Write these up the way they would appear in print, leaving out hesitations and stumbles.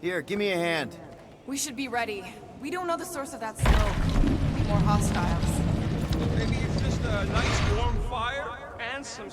Here, give me a hand. We should be ready. We don't know the source of that smoke. Could be more hostiles. Maybe it's just a nice warm fire and some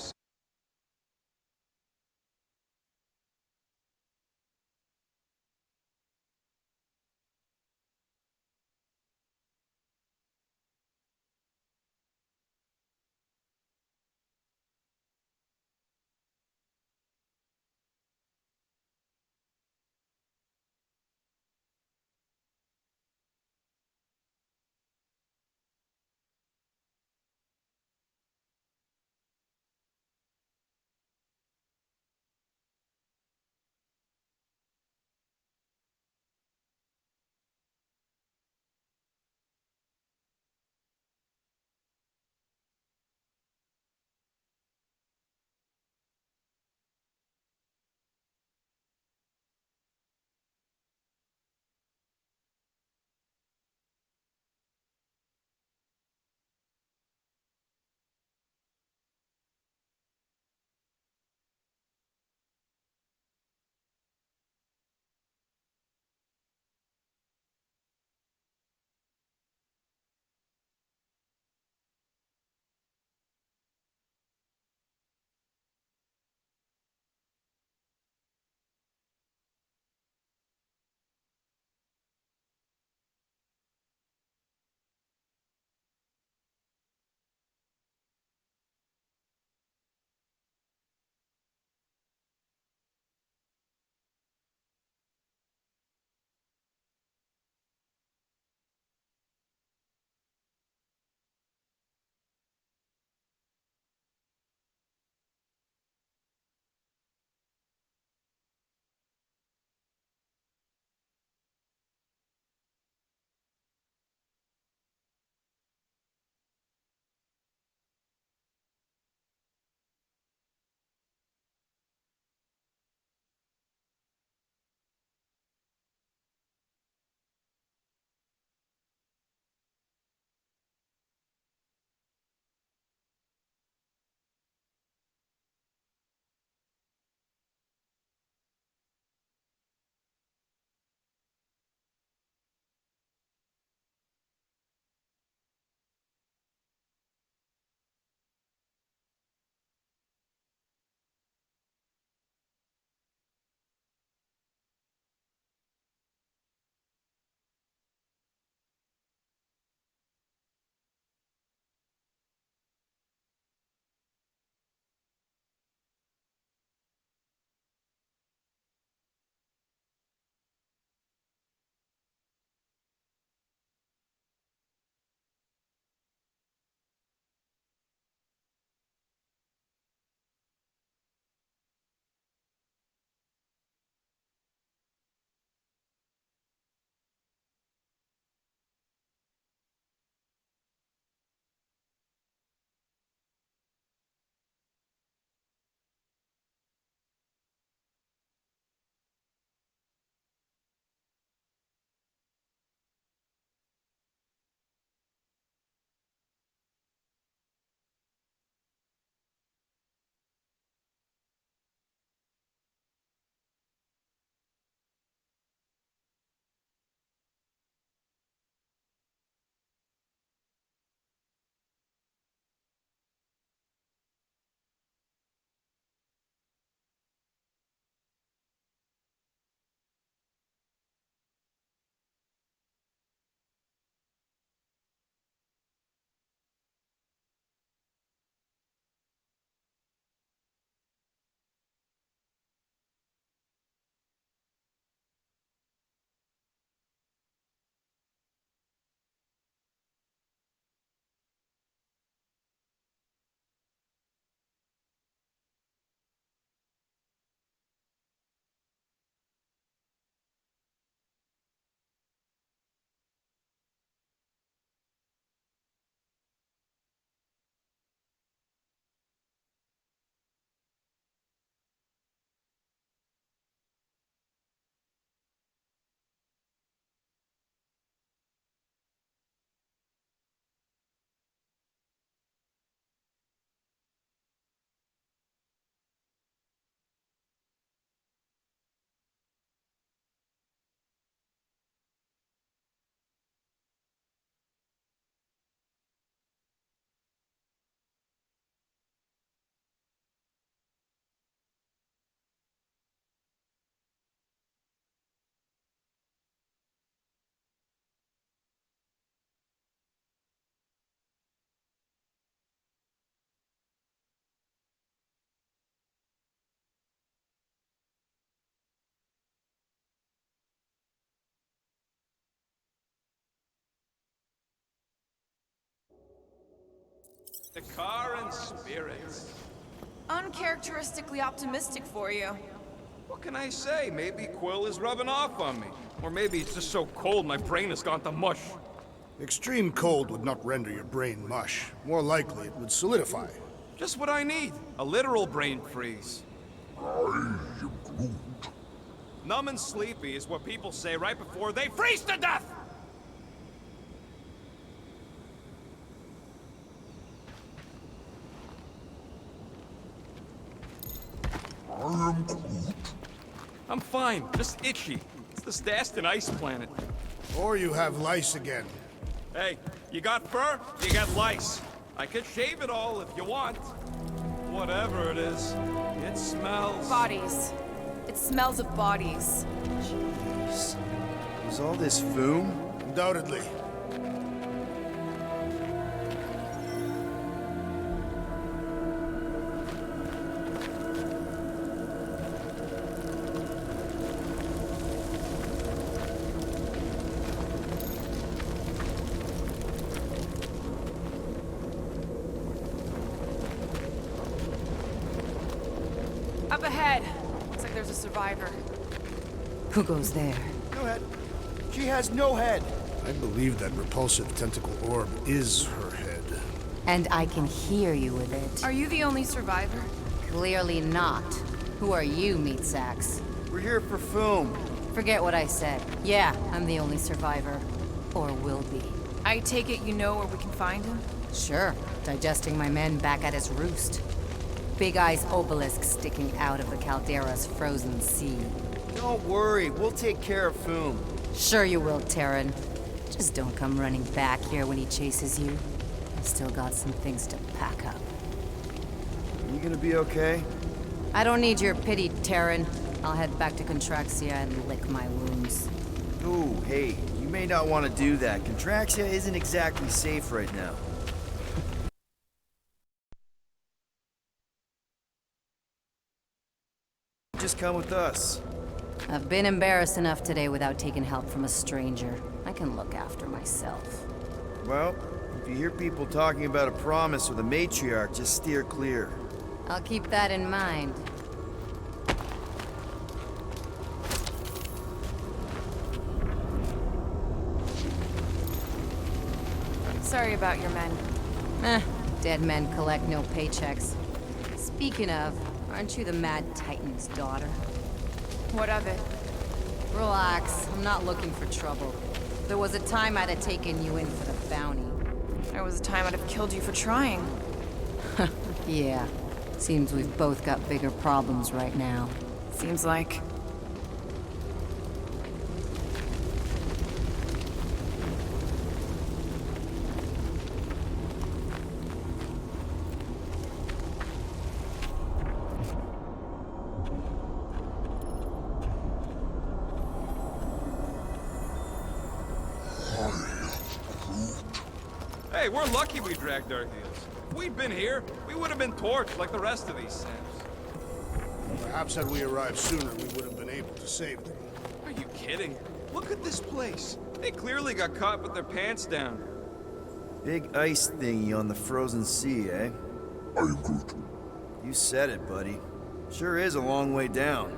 The car and spirits. Uncharacteristically optimistic for you. What can I say? Maybe Quill is rubbing off on me. Or maybe it's just so cold my brain has gone to mush. Extreme cold would not render your brain mush. More likely, it would solidify. Just what I need. A literal brain freeze. Numb and sleepy is what people say right before they freeze to death! I'm fine, just itchy. It's the Staston ice planet. Or you have lice again. Hey, you got fur, you got lice. I could shave it all if you want. Whatever it is, it smells. Bodies. It smells of bodies. Jeez. Was all this Foom? Undoubtedly. Up ahead. Looks like there's a survivor. Who goes there? No head. She has no head. I believe that repulsive tentacle orb is her head. And I can hear you with it. Are you the only survivor? Clearly not. Who are you, meat sacks? We're here for Foom. Forget what I said. Yeah, I'm the only survivor. Or will be. I take it you know where we can find him? Sure, digesting my men back at his roost. Big Eye's obelisk sticking out of the Caldera's frozen sea. Don't worry, we'll take care of Foom. Sure you will, Terran. Just don't come running back here when he chases you. I've still got some things to pack up. You gonna be okay? I don't need your pity, Terran. I'll head back to Contraxia and lick my wounds. Ooh, hey, you may not want to do that. Contraxia isn't exactly safe right now. Just come with us. I've been embarrassed enough today without taking help from a stranger. I can look after myself. Well, if you hear people talking about a promise with a matriarch, just steer clear. I'll keep that in mind. Sorry about your men. Dead men collect no paychecks. Speaking of, aren't you the Mad Titan's daughter? What of it? Relax, I'm not looking for trouble. There was a time I'd have taken you in for the bounty. There was a time I'd have killed you for trying. Yeah, seems we've both got bigger problems right now. Seems like. Hey, we're lucky we dragged our heels. If we'd been here, we would have been torched like the rest of these Sims. Perhaps had we arrived sooner, we would have been able to save them. Are you kidding? Look at this place. They clearly got caught with their pants down. Big ice thingy on the frozen sea, eh? You said it, buddy. Sure is a long way down.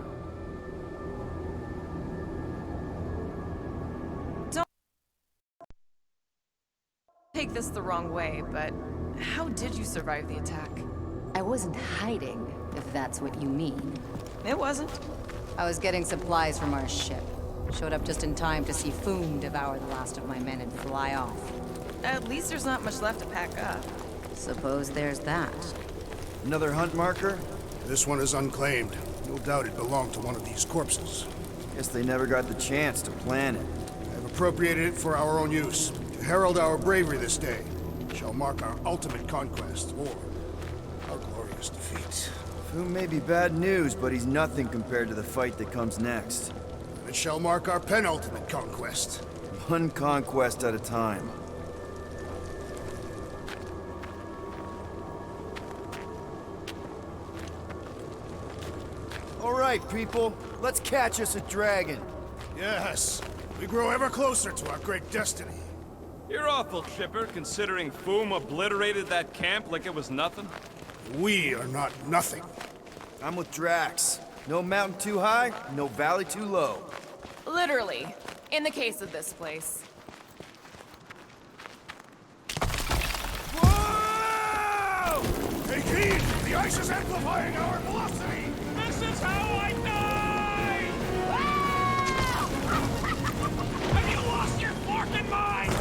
Take this the wrong way, but how did you survive the attack? I wasn't hiding, if that's what you mean. It wasn't. I was getting supplies from our ship. Showed up just in time to see Foom devour the last of my men and fly off. At least there's not much left to pack up. Suppose there's that. Another hunt marker? This one is unclaimed. No doubt it belonged to one of these corpses. Guess they never got the chance to plan it. I've appropriated it for our own use, to herald our bravery this day. It shall mark our ultimate conquest, or our glorious defeat. Foom may be bad news, but he's nothing compared to the fight that comes next. It shall mark our penultimate conquest. One conquest at a time. All right, people, let's catch us a dragon. Yes, we grow ever closer to our great destiny. You're awful chipper, considering Foom obliterated that camp like it was nothing. We are not nothing. I'm with Drax. No mountain too high, no valley too low. Literally. In the case of this place. Whoa! Take heed! The ice is amplifying our velocity! This is how I die! Have you lost your forking mind?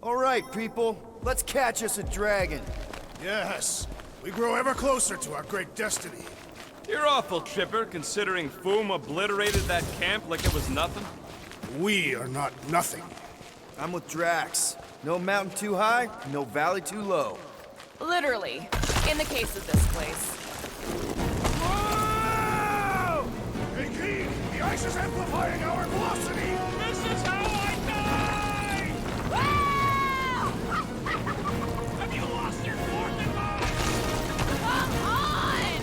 All right, people. Let's catch us a dragon. Yes, we grow ever closer to our great destiny. You're awful chipper, considering Foom obliterated that camp like it was nothing. We are not nothing. I'm with Drax. No mountain too high, no valley too low. Literally. In the case of this place. Whoa! Take heed! The ice is amplifying our velocity! This is how I die! Have you lost your forking mind? Come on!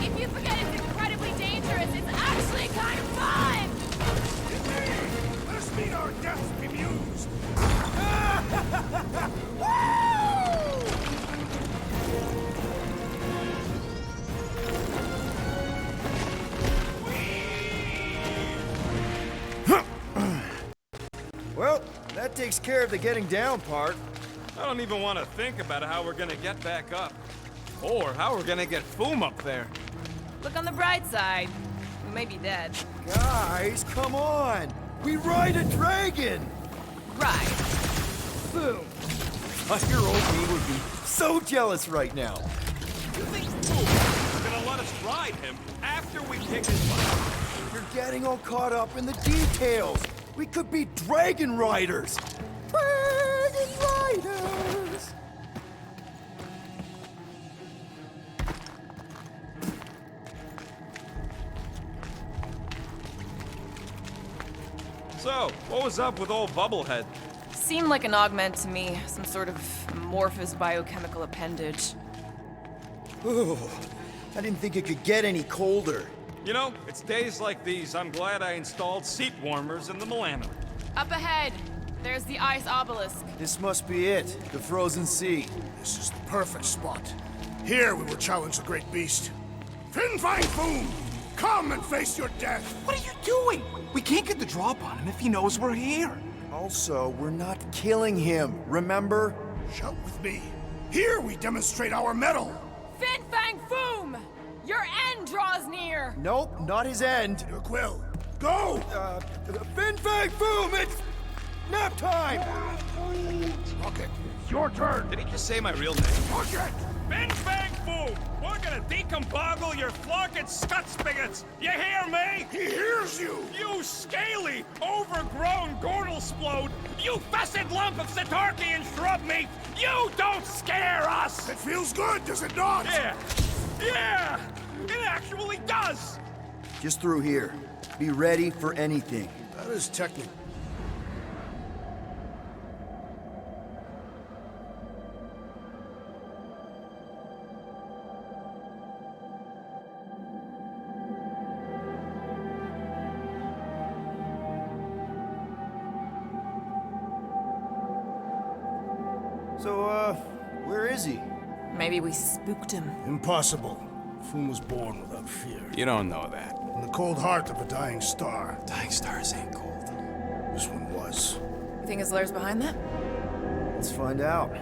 If you forget it's incredibly dangerous, it's actually kind of fun! Indeed! Let us meet our deaths bemused! Well, that takes care of the getting down part. I don't even want to think about how we're gonna get back up. Or how we're gonna get Foom up there. Look on the bright side. We may be dead. Guys, come on! We ride a dragon! Right. Boom. A hero me would be so jealous right now. You think Foom is gonna let us ride him after we kick his butt? You're getting all caught up in the details. We could be dragon riders. Dragon riders! So, what was up with old Bubblehead? Seemed like an augment to me. Some sort of amorphous biochemical appendage. Ooh, I didn't think it could get any colder. You know, it's days like these I'm glad I installed seat warmers in the Milano. Up ahead. There's the ice obelisk. This must be it, the frozen sea. This is the perfect spot. Here we will challenge the great beast. Fin Fang Foom! Come and face your death! What are you doing? We can't get the drop on him if he knows we're here. Also, we're not killing him, remember? Shout with me. Here we demonstrate our mettle! Fin Fang Foom! Your end draws near! Nope, not his end. Your quill. Go! Fin Fang Boom, it's nap time! Rocket, it's your turn! Did he just say my real name? Rocket! Bing Bang Boom! We're gonna decomboggle your flocking scut spigots! You hear me? He hears you! You scaly, overgrown Gordlesplode! You fessed lump of Satarkian shrub meat! You don't scare us! It feels good, does it not? Yeah! Yeah! It actually does! Just through here. Be ready for anything. That is technical. So, where is he? Maybe we spooked him. Impossible. Foom was born without fear. You don't know that. In the cold heart of a dying star. Dying stars ain't cold. This one was. You think his lair's behind that? Let's find out.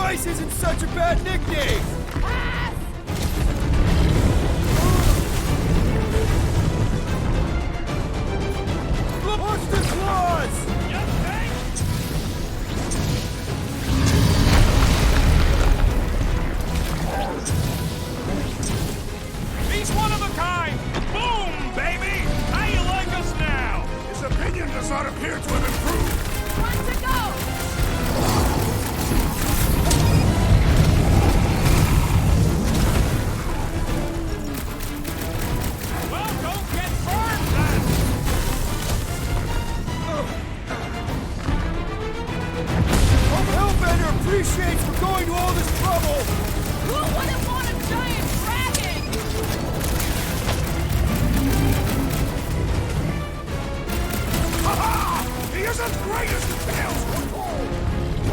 Ice isn't such a bad nickname! Pass! Watch the claws! He's one of a kind! Boom, baby! How you like us now? His opinion does not appear to have improved. One to go! Well, don't get burned then! Hope Hellbender appreciates for going to all this trouble! Who wouldn't want a giant dragon? Ha-ha! He isn't great as the tales foretold!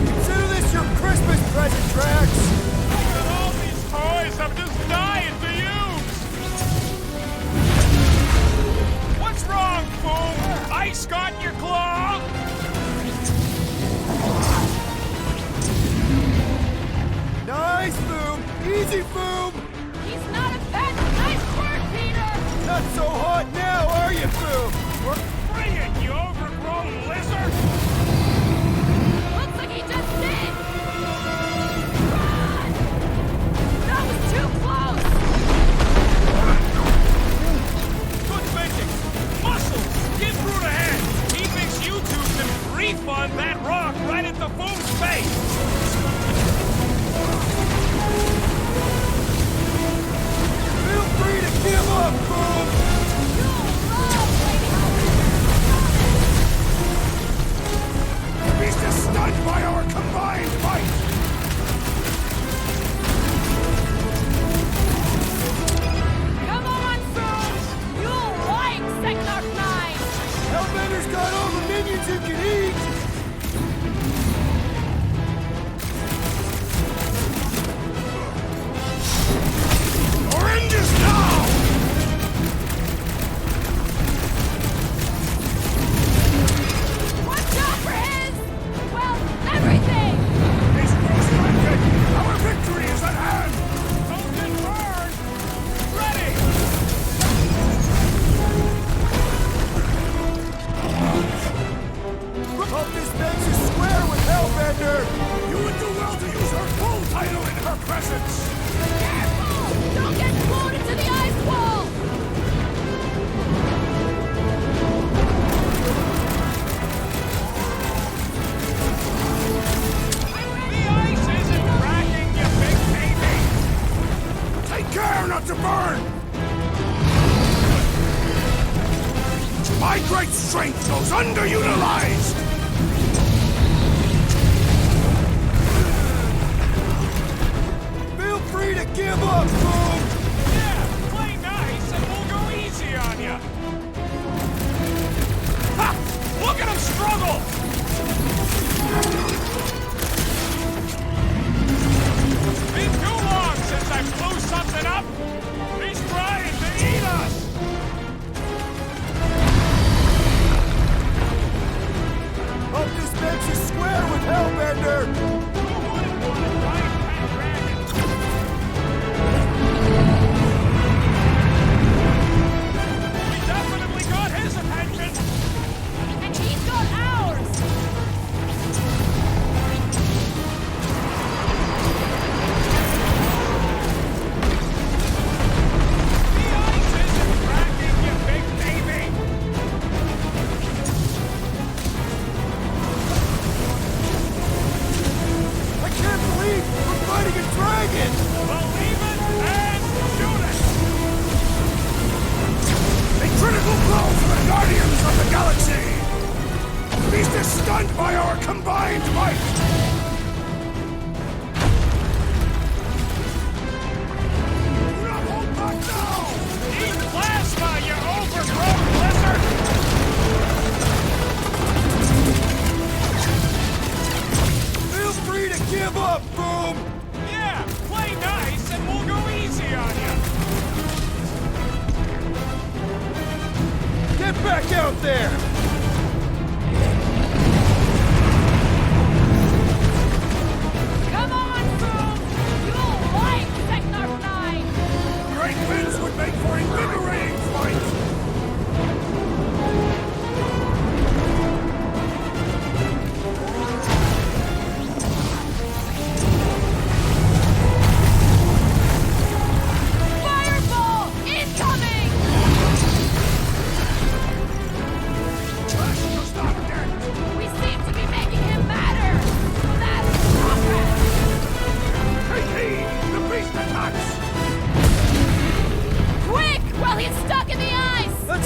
Consider this your Christmas present, Drax! Look at all these toys I'm just dying to use! What's wrong, Boom? Ice got your claw? Nice, Boom! Easy, Boom! He's not a pet! Nice work, Peter! Not so hot now, are you, Boom? Bring it, you overgrown lizard! Looks like he just did! Run! That was too close! Good thinking! Muscles! Get through the head! He thinks you two can refund that rock right at the Boom's face! Feel free to give up, Boom! You'll love Lady Hellbender! Beast is stunned by our combined might! Come on, Boom! You'll like Seknarf 9! Hellbender's got all the minions you can eat! Our end is now! Watch out for his... well, everything! He's close-minded! Our victory is at hand! Don't get burned! Ready! Hope this makes you square with Hellbender! You would do well to use her full title in her presence! Careful! Don't get pulled into the ice wall! The ice isn't cracking, you big baby! Take care not to burn! My great strength goes underutilized! Feel free to give up, Boom! Yeah, play nice and we'll go easy on you! Ha! Look at him struggle! Been too long since I blew something up! He's trying to eat us! Hope this makes you square with Hellbender! Who wouldn't want a giant pet dragon? We definitely got his attention! And he's got ours! The ice isn't cracking, you big baby! I can't believe we're fighting a dragon! Believe it and shoot it! A critical blow for the Guardians of the Galaxy! The beast is stunned by our combined might! Do not hold back now! Eat plasma, you overgrown lizard! Feel free to give up, Boom! Yeah, play nice and we'll go easy on you! Get back out there! Come on,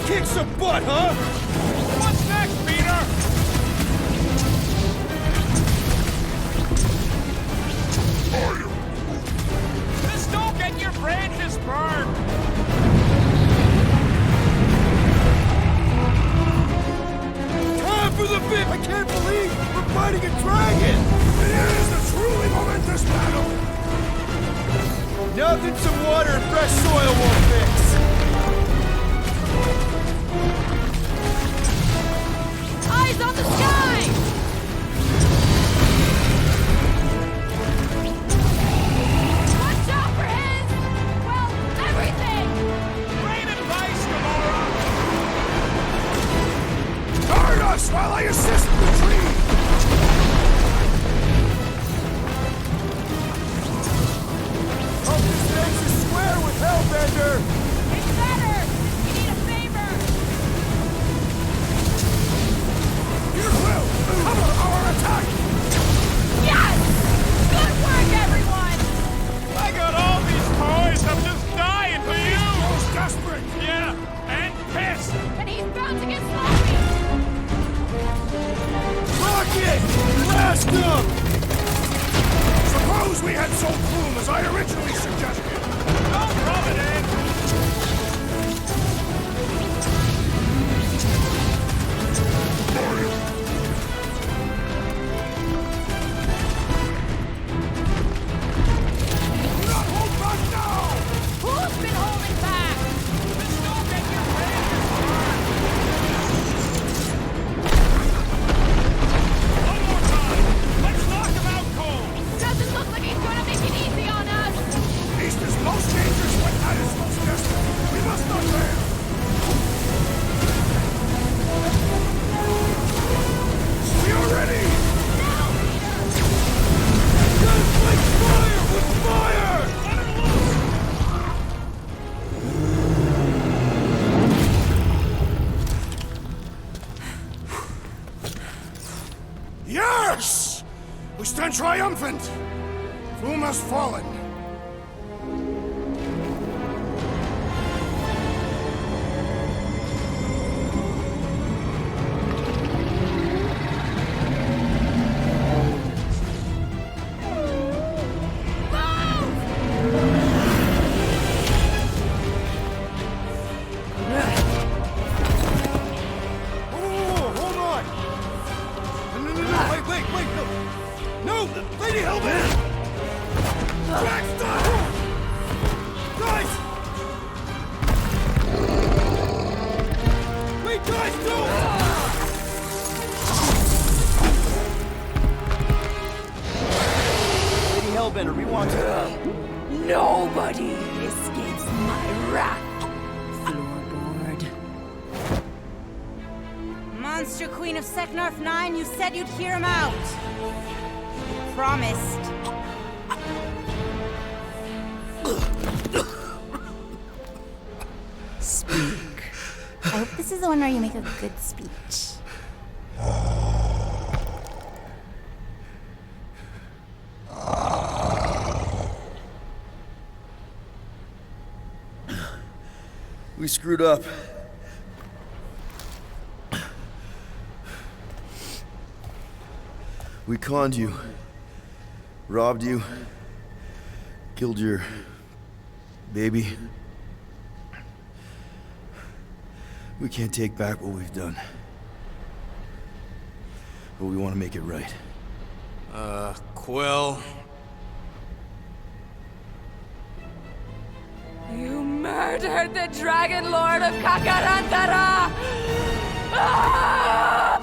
kick some butt, huh? What's next, Peter? Just don't get your branches burned. Time for the bit! I can't believe we're fighting a dragon! It is a truly momentous battle! Nothing some water and fresh soil won't fix! Eyes on the sky! Watch out for his... well, everything! Rain advice, Gamora. Guard us while I assist the tree! Hope this makes us square with Hellbender! It's better! You need a favor! Peter Quill, cover our attack! Yes! Good work, everyone! I got all these toys. I'm just dying for you. Most desperate! Yeah, and pissed. And he's bound to get sloppy! Rocket! Blast him! Suppose we had sold Plume as I originally suggested! Don't rub it in. Do not hold back now! Who's been holding back? Just don't get your branches burned. One more time. Let's knock him out cold. Doesn't look like he's gonna make it easy on us! Beast is most dangerous when at its most desperate. We must not fail! We are ready! Now, Peter! Gotta fight fire with fire! Yes! We stand triumphant! Plume has fallen. Oh, hold on! No, wait, no! No, Lady Hellbender! Baxter! Guys! Wait, guys, no! Lady Hellbender, we want to... Nobody escapes my wrath, floorboard. Monster Queen of Seknarf 9, you said you'd hear him out. You promised. Speak. I hope this is the one where you make a good speech. We screwed up. We conned you. Robbed you. Killed your... baby. We can't take back what we've done. But we want to make it right. Quill. You murdered the Dragon Lord of Kakarantara! Ah!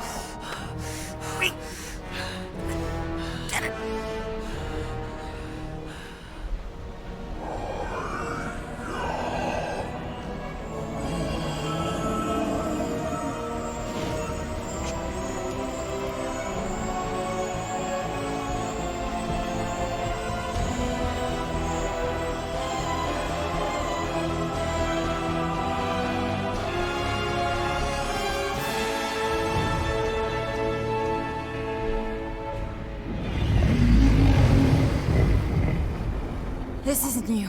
This isn't you.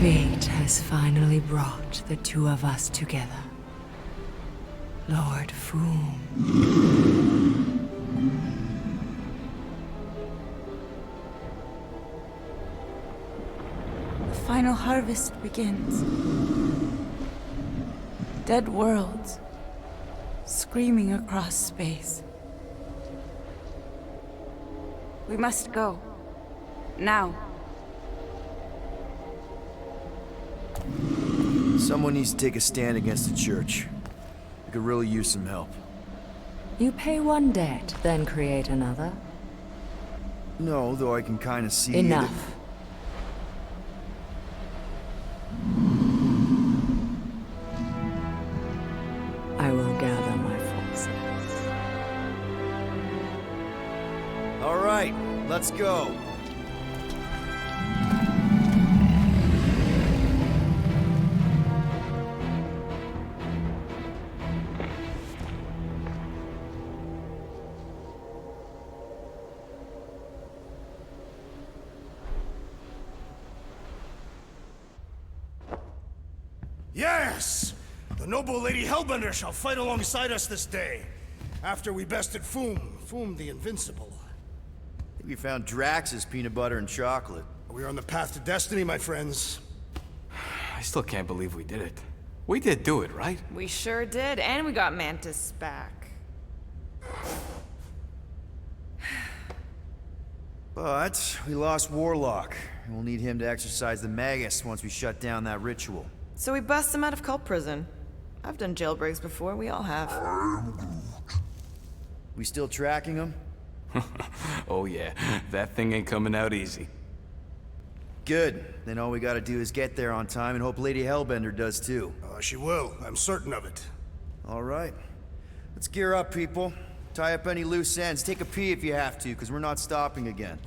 Fate has finally brought the two of us together. Lord Foom. The final harvest begins. Dead worlds, screaming across space. We must go. Now. Someone needs to take a stand against the church. We could really use some help. You pay one debt, then create another. No, though I can kind of see... Enough. I will gather my forces. All right, let's go. Yes! The noble Lady Hellbender shall fight alongside us this day. After we bested Foom the Invincible. I think we found Drax's peanut butter and chocolate. We are on the path to destiny, my friends. I still can't believe we did it. We did do it, right? We sure did, and we got Mantis back. But we lost Warlock, and we'll need him to exercise the Magus once we shut down that ritual. So we bust him out of cult prison. I've done jailbreaks before, we all have. We still tracking him? Oh yeah, that thing ain't coming out easy. Good. Then all we gotta do is get there on time and hope Lady Hellbender does too. She will. I'm certain of it. All right. Let's gear up, people. Tie up any loose ends. Take a pee if you have to, because we're not stopping again.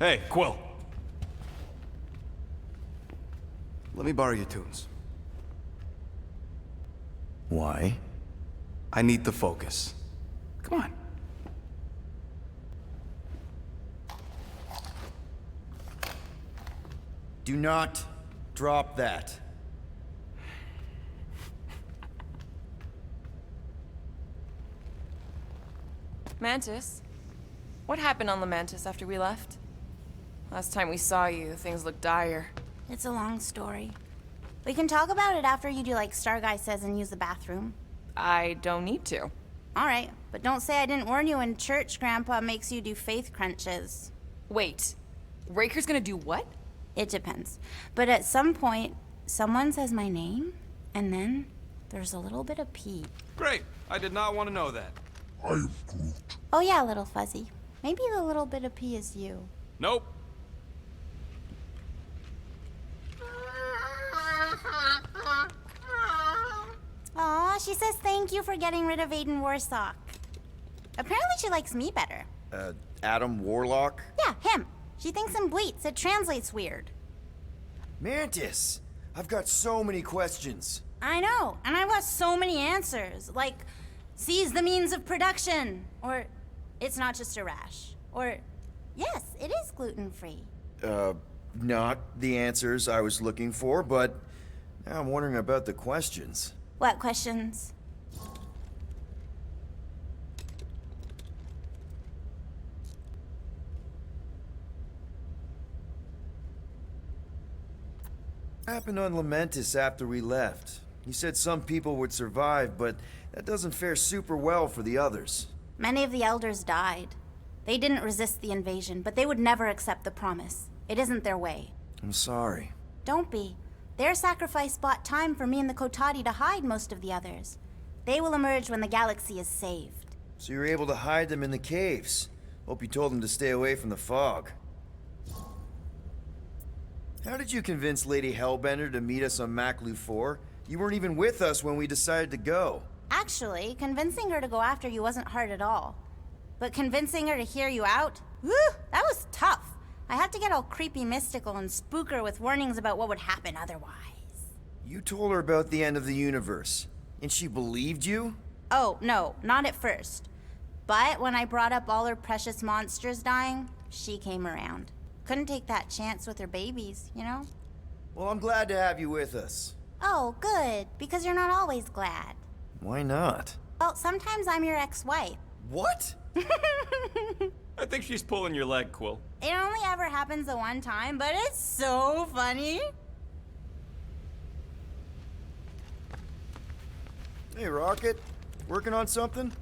Hey, Quill. Let me borrow your tunes. Why? I need to focus. Come on. Do not drop that. Mantis? What happened on the Mantis after we left? Last time we saw you, things looked dire. It's a long story. We can talk about it after you do like Starguy says and use the bathroom. I don't need to. All right, but don't say I didn't warn you in church Grandpa makes you do faith crunches. Wait, Raker's gonna do what? It depends. But at some point, someone says my name, and then there's a little bit of pee. Great. I did not want to know that. Oh yeah, little fuzzy. Maybe the little bit of pee is you. Nope. Aw, she says thank you for getting rid of Aiden Warsock. Apparently she likes me better. Adam Warlock? Yeah, him. She thinks him bleats. It translates weird. Mantis! I've got so many questions. I know, and I've got so many answers. Like, seize the means of production. Or, it's not just a rash. Or, yes, it is gluten-free. Not the answers I was looking for, but now I'm wondering about the questions. What questions? What happened on Lamentis after we left? You said some people would survive, but that doesn't fare super well for the others. Many of the elders died. They didn't resist the invasion, but they would never accept the promise. It isn't their way. I'm sorry. Don't be. Their sacrifice bought time for me and the Kotati to hide most of the others. They will emerge when the galaxy is saved. So you were able to hide them in the caves. Hope you told them to stay away from the fog. How did you convince Lady Hellbender to meet us on Maklu 4? You weren't even with us when we decided to go. Actually, convincing her to go after you wasn't hard at all. But convincing her to hear you out? Whew, that was tough. I had to get all creepy mystical and spook her with warnings about what would happen otherwise. You told her about the end of the universe, and she believed you? Oh, no, not at first. But when I brought up all her precious monsters dying, she came around. Couldn't take that chance with her babies, you know? Well, I'm glad to have you with us. Oh, good, because you're not always glad. Why not? Well, sometimes I'm your ex-wife. What? I think she's pulling your leg, Quill. It only ever happens the one time, but it's so funny. Hey, Rocket. Working on something?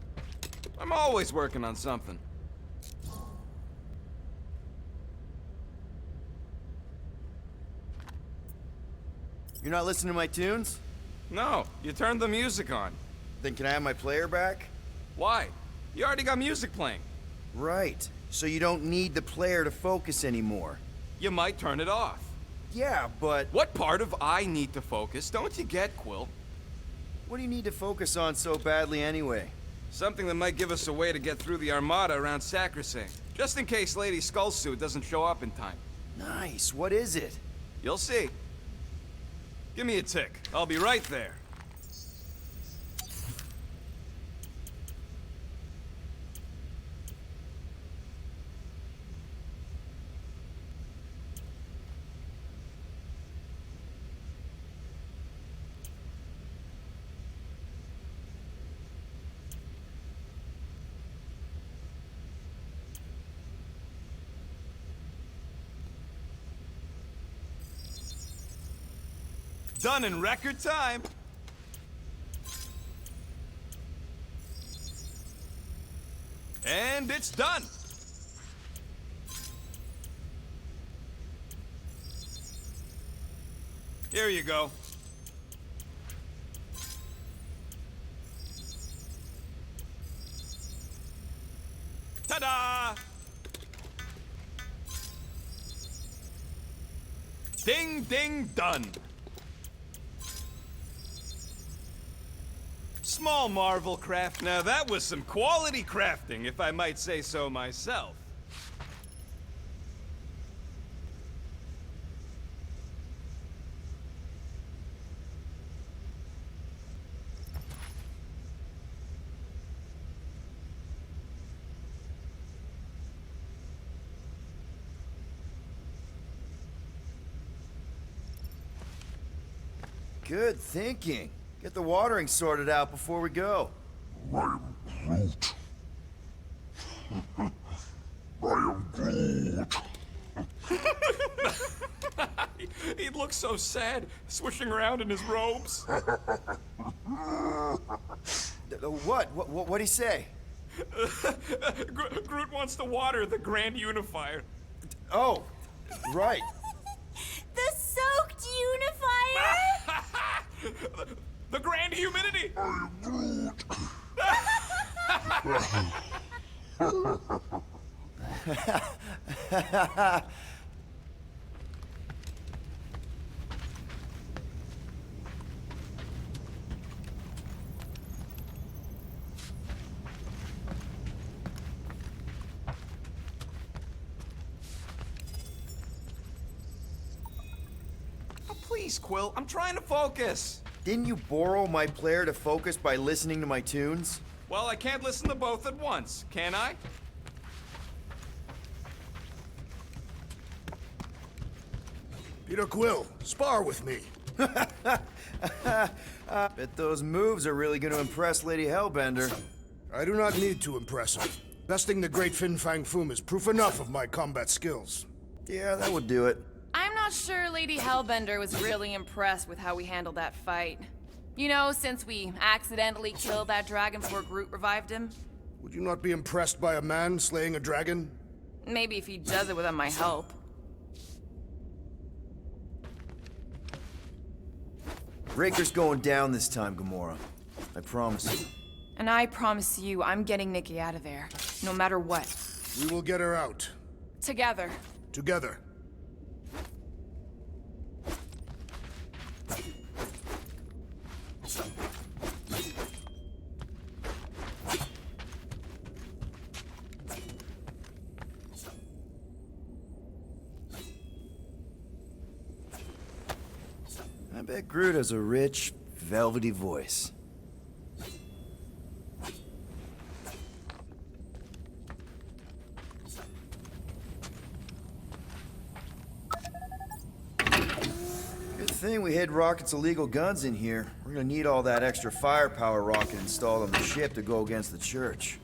I'm always working on something. You're not listening to my tunes? No, you turned the music on. Then can I have my player back? Why? You already got music playing. Right. So you don't need the player to focus anymore. You might turn it off. Yeah, but What part of I need to focus don't you get, Quill? what do you need to focus on so badly anyway? Something that might give us a way to get through the Armada around Sacrosanct. Just in case Lady Skullsuit doesn't show up in time. Nice. What is it? You'll see. Give me a tick. I'll be right there. Done in record time. And it's done. Here you go. Ta-da! Ding, ding, done. Small marvel craft. Now that was some quality crafting, if I might say so myself. Good thinking. Get the watering sorted out before we go. I am Groot. He looks so sad, swishing around in his robes. What'd he say? Groot wants to water the Grand Unifier. Oh, right. The soaked unifier? The Grand Humidity! Oh, please, Quill, I'm trying to focus. Didn't you borrow my player to focus by listening to my tunes? Well, I can't listen to both at once, can I? Peter Quill, spar with me. Bet those moves are really gonna impress Lady Hellbender. I do not need to impress her. Besting the great Fin Fang Foom is proof enough of my combat skills. Yeah, that would do it. I'm not sure Lady Hellbender was really impressed with how we handled that fight. You know, since we accidentally killed that dragon before Groot revived him. Would you not be impressed by a man slaying a dragon? Maybe if he does it without my help. Raker's going down this time, Gamora. I promise you. And I promise you, I'm getting Nikki out of there. No matter what. We will get her out. Together. Together. I bet Groot has a rich, velvety voice. thing we hid Rocket's illegal guns in here. We're gonna need all that extra firepower Rocket installed on the ship to go against the church.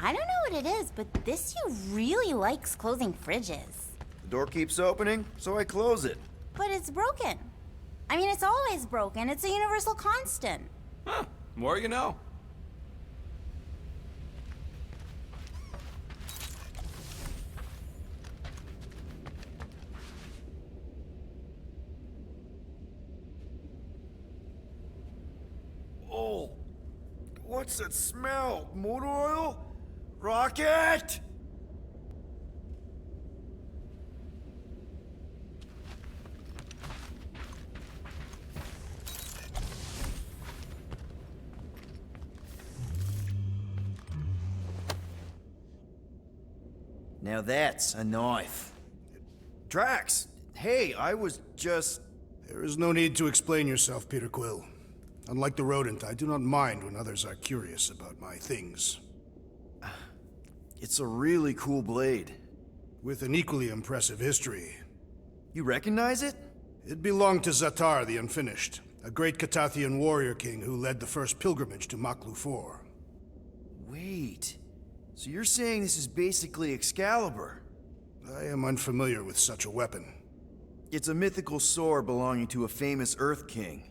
I don't know what it is, but this you really likes closing fridges. The door keeps opening, so I close it. But it's broken. I mean, it's always broken. It's a universal constant. Huh. More you know. Oh, what's that smell? Motor oil? Rocket! Now that's a knife. Drax, hey, I was just... There is no need to explain yourself, Peter Quill. Unlike the rodent, I do not mind when others are curious about my things. It's a really cool blade. With an equally impressive history. You recognize it? It belonged to Zatar the Unfinished, a great Catathian warrior king who led the first pilgrimage to Maklu 4. Wait, so you're saying this is basically Excalibur? I am unfamiliar with such a weapon. It's a mythical sword belonging to a famous Earth King.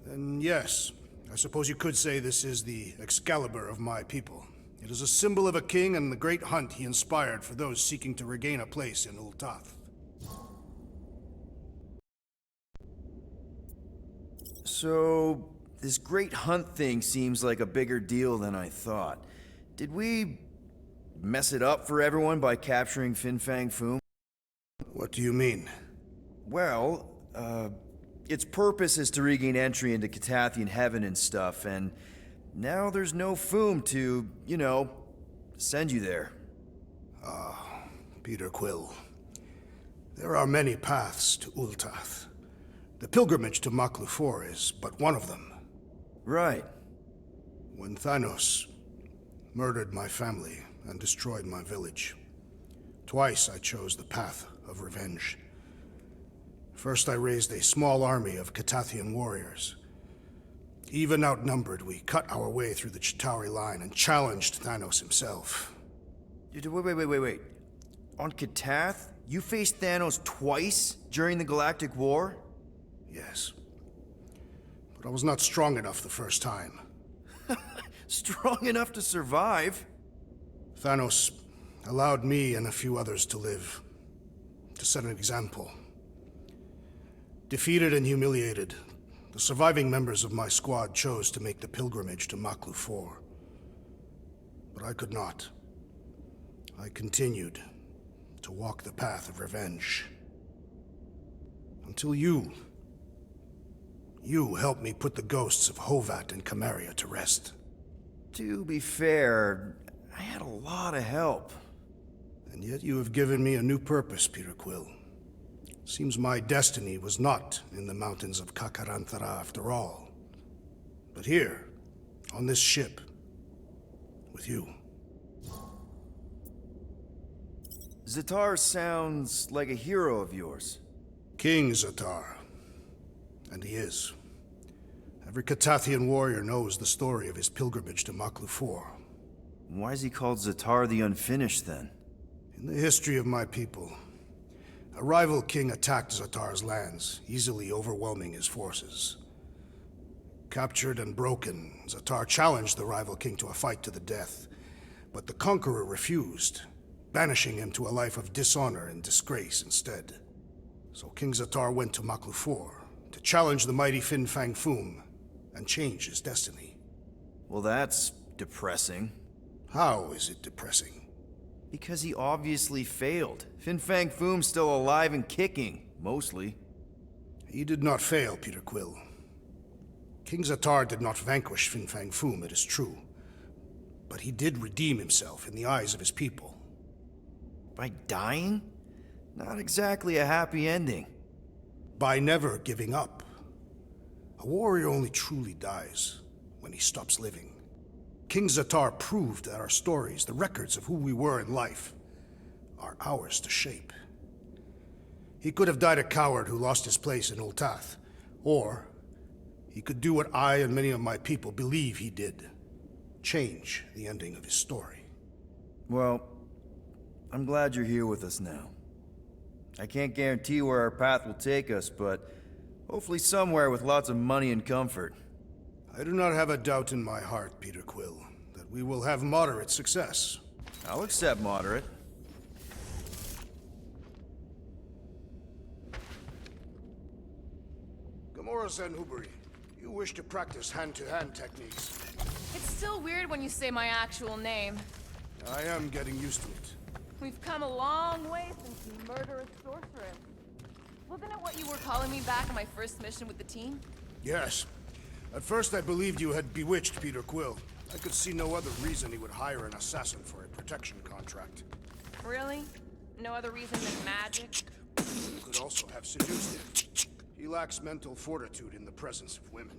Then yes, I suppose you could say this is the Excalibur of my people. It is a symbol of a king and the great hunt he inspired for those seeking to regain a place in Ul'Tath. So, this great hunt thing seems like a bigger deal than I thought. Did we mess it up for everyone by capturing Fin Fang Foom? What do you mean? Well, its purpose is to regain entry into Catathian heaven and stuff, and now there's no Foom to, you know, send you there. Peter Quill. There are many paths to Ul'Tath. The pilgrimage to Maklu 4 is but one of them. Right. When Thanos murdered my family and destroyed my village, twice I chose the path of revenge. First, I raised a small army of Catathian warriors. Even outnumbered, we cut our way through the Chitauri line and challenged Thanos himself. Wait. On Katath, you faced Thanos twice during the Galactic War? Yes. But I was not strong enough the first time. Strong enough to survive? Thanos allowed me and a few others to live, to set an example. Defeated and humiliated, the surviving members of my squad chose to make the pilgrimage to Maklu 4. But I could not. I continued to walk the path of revenge. Until you helped me put the ghosts of Hovat and Kamaria to rest. To be fair, I had a lot of help. And yet you have given me a new purpose, Peter Quill. Seems my destiny was not in the mountains of Kakaranthara after all, but here, on this ship, with you. Zatar sounds like a hero of yours. King Zatar. And he is. Every Catathian warrior knows the story of his pilgrimage to Maklu 4. Why is he called Zatar the Unfinished, then? In the history of my people, a rival king attacked Zatar's lands, easily overwhelming his forces. Captured and broken, Zatar challenged the rival king to a fight to the death, but the conqueror refused, banishing him to a life of dishonor and disgrace instead. So King Zatar went to Maklu 4 to challenge the mighty Fin Fang Foom and change his destiny. Well, that's depressing. How is it depressing? Because he obviously failed. Fin Fang Foom's still alive and kicking, mostly. He did not fail, Peter Quill. King Zatar did not vanquish Fin Fang Foom, it is true. But he did redeem himself in the eyes of his people. By dying? Not exactly a happy ending. By never giving up. A warrior only truly dies when he stops living. King Zatar proved that our stories, the records of who we were in life, are ours to shape. He could have died a coward who lost his place in Ultath, or he could do what I and many of my people believe he did. Change the ending of his story. Well, I'm glad you're here with us now. I can't guarantee where our path will take us, but hopefully somewhere with lots of money and comfort. I do not have a doubt in my heart, Peter Quill, that we will have moderate success. I'll accept moderate. Gamora Zenhubri, you wish to practice hand-to-hand techniques. It's still weird when you say my actual name. I am getting used to it. We've come a long way since you murderous sorceress. Wasn't it what you were calling me back on my first mission with the team? Yes. At first I believed you had bewitched Peter Quill. I could see no other reason he would hire an assassin for a protection contract. Really? No other reason than magic? You could also have seduced him. He lacks mental fortitude in the presence of women.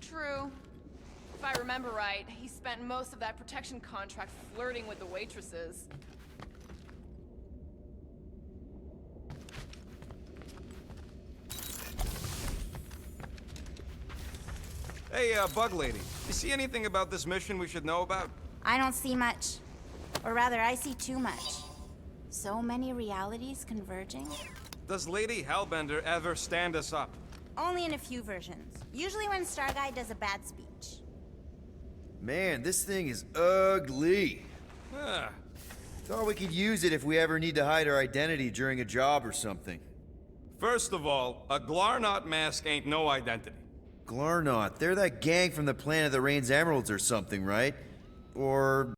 True. If I remember right, he spent most of that protection contract flirting with the waitresses. Hey, Bug Lady, you see anything about this mission we should know about? I don't see much. Or rather, I see too much. So many realities converging. Does Lady Hellbender ever stand us up? Only in a few versions. Usually when Starguy does a bad speech. Man, this thing is ugly. Huh. Thought we could use it if we ever need to hide our identity during a job or something. First of all, a Glarnot mask ain't no identity. Glarnot, they're that gang from the planet that rains emeralds or something, right? Or...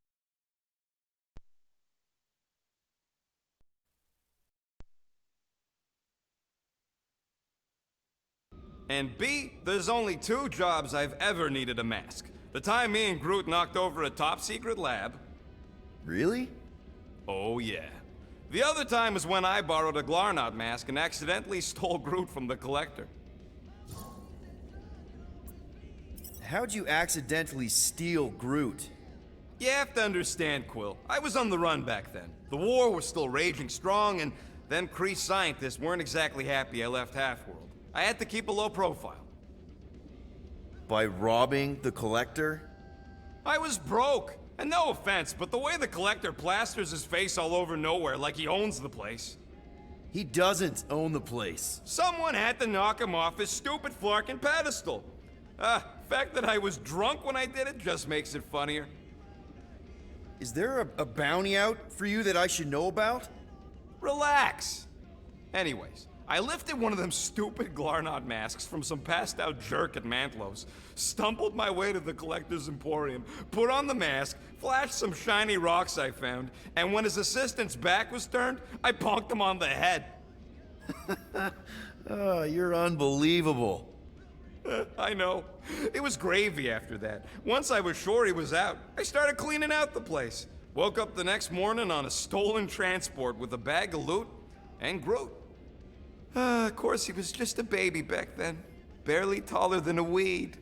And B, there's only 2 jobs I've ever needed a mask. The time me and Groot knocked over a top-secret lab. Really? Oh yeah. The other time was when I borrowed a Glarnot mask and accidentally stole Groot from the Collector. How'd you accidentally steal Groot? You have to understand, Quill. I was on the run back then. The war was still raging strong, and them Kree scientists weren't exactly happy I left Half-World. I had to keep a low profile. By robbing the Collector? I was broke. And no offense, but the way the Collector plasters his face all over nowhere like he owns the place. He doesn't own the place. Someone had to knock him off his stupid flarkin' pedestal. The fact that I was drunk when I did it just makes it funnier. Is there a bounty out for you that I should know about? Relax. Anyways, I lifted one of them stupid Glarnot masks from some passed out jerk at Mantlo's, stumbled my way to the Collector's Emporium, put on the mask, flashed some shiny rocks I found, and when his assistant's back was turned, I bonked him on the head. Oh, you're unbelievable. I know. It was gravy after that. Once I was sure he was out, I started cleaning out the place. Woke up the next morning on a stolen transport with a bag of loot and Groot. Of course, he was just a baby back then. Barely taller than a weed.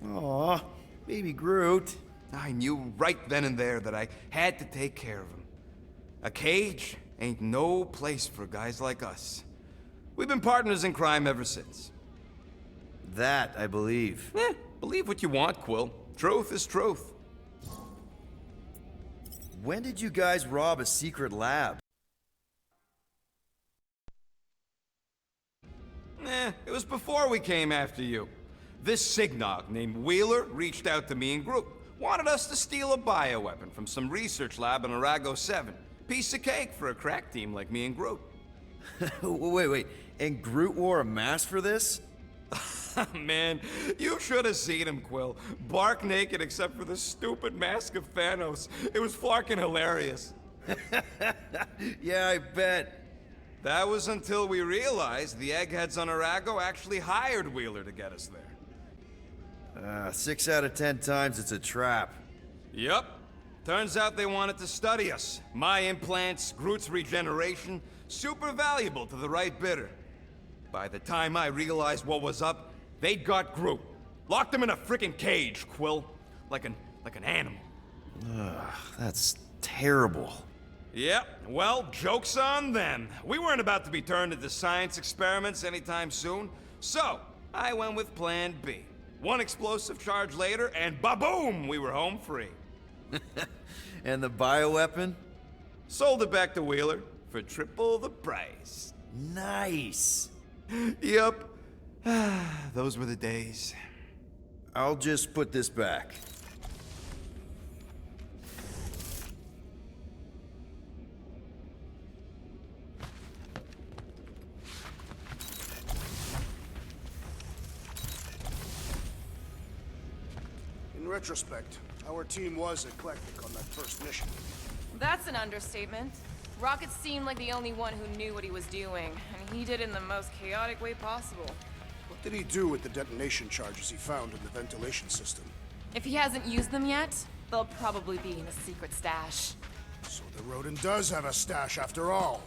Aw, baby Groot. I knew right then and there that I had to take care of him. A cage ain't no place for guys like us. We've been partners in crime ever since. That, I believe. Believe what you want, Quill. Truth is truth. When did you guys rob a secret lab? It was before we came after you. This Signog named Wheeler reached out to me and Groot. Wanted us to steal a bioweapon from some research lab in Arago 7. Piece of cake for a crack team like me and Groot. Wait. And Groot wore a mask for this? Man, you should have seen him, Quill. Bark naked except for the stupid mask of Thanos. It was fucking hilarious. Yeah, I bet. That was until we realized the eggheads on Arago actually hired Wheeler to get us there. 6 out of 10 times it's a trap. Yup. Turns out they wanted to study us. My implants, Groot's regeneration, super valuable to the right bidder. By the time I realized what was up, they'd got Groot. Locked him in a frickin' cage, Quill. Like an animal. Ugh, that's terrible. Yep, well, joke's on them. We weren't about to be turned into science experiments anytime soon, so I went with Plan B. One explosive charge later, and ba-boom, we were home free. And the bioweapon? Sold it back to Wheeler for triple the price. Nice. Yep. Those were the days. I'll just put this back. In retrospect, our team was eclectic on that first mission. That's an understatement. Rocket seemed like the only one who knew what he was doing, and he did it in the most chaotic way possible. What did he do with the detonation charges he found in the ventilation system? If he hasn't used them yet, they'll probably be in a secret stash. So the rodent does have a stash after all.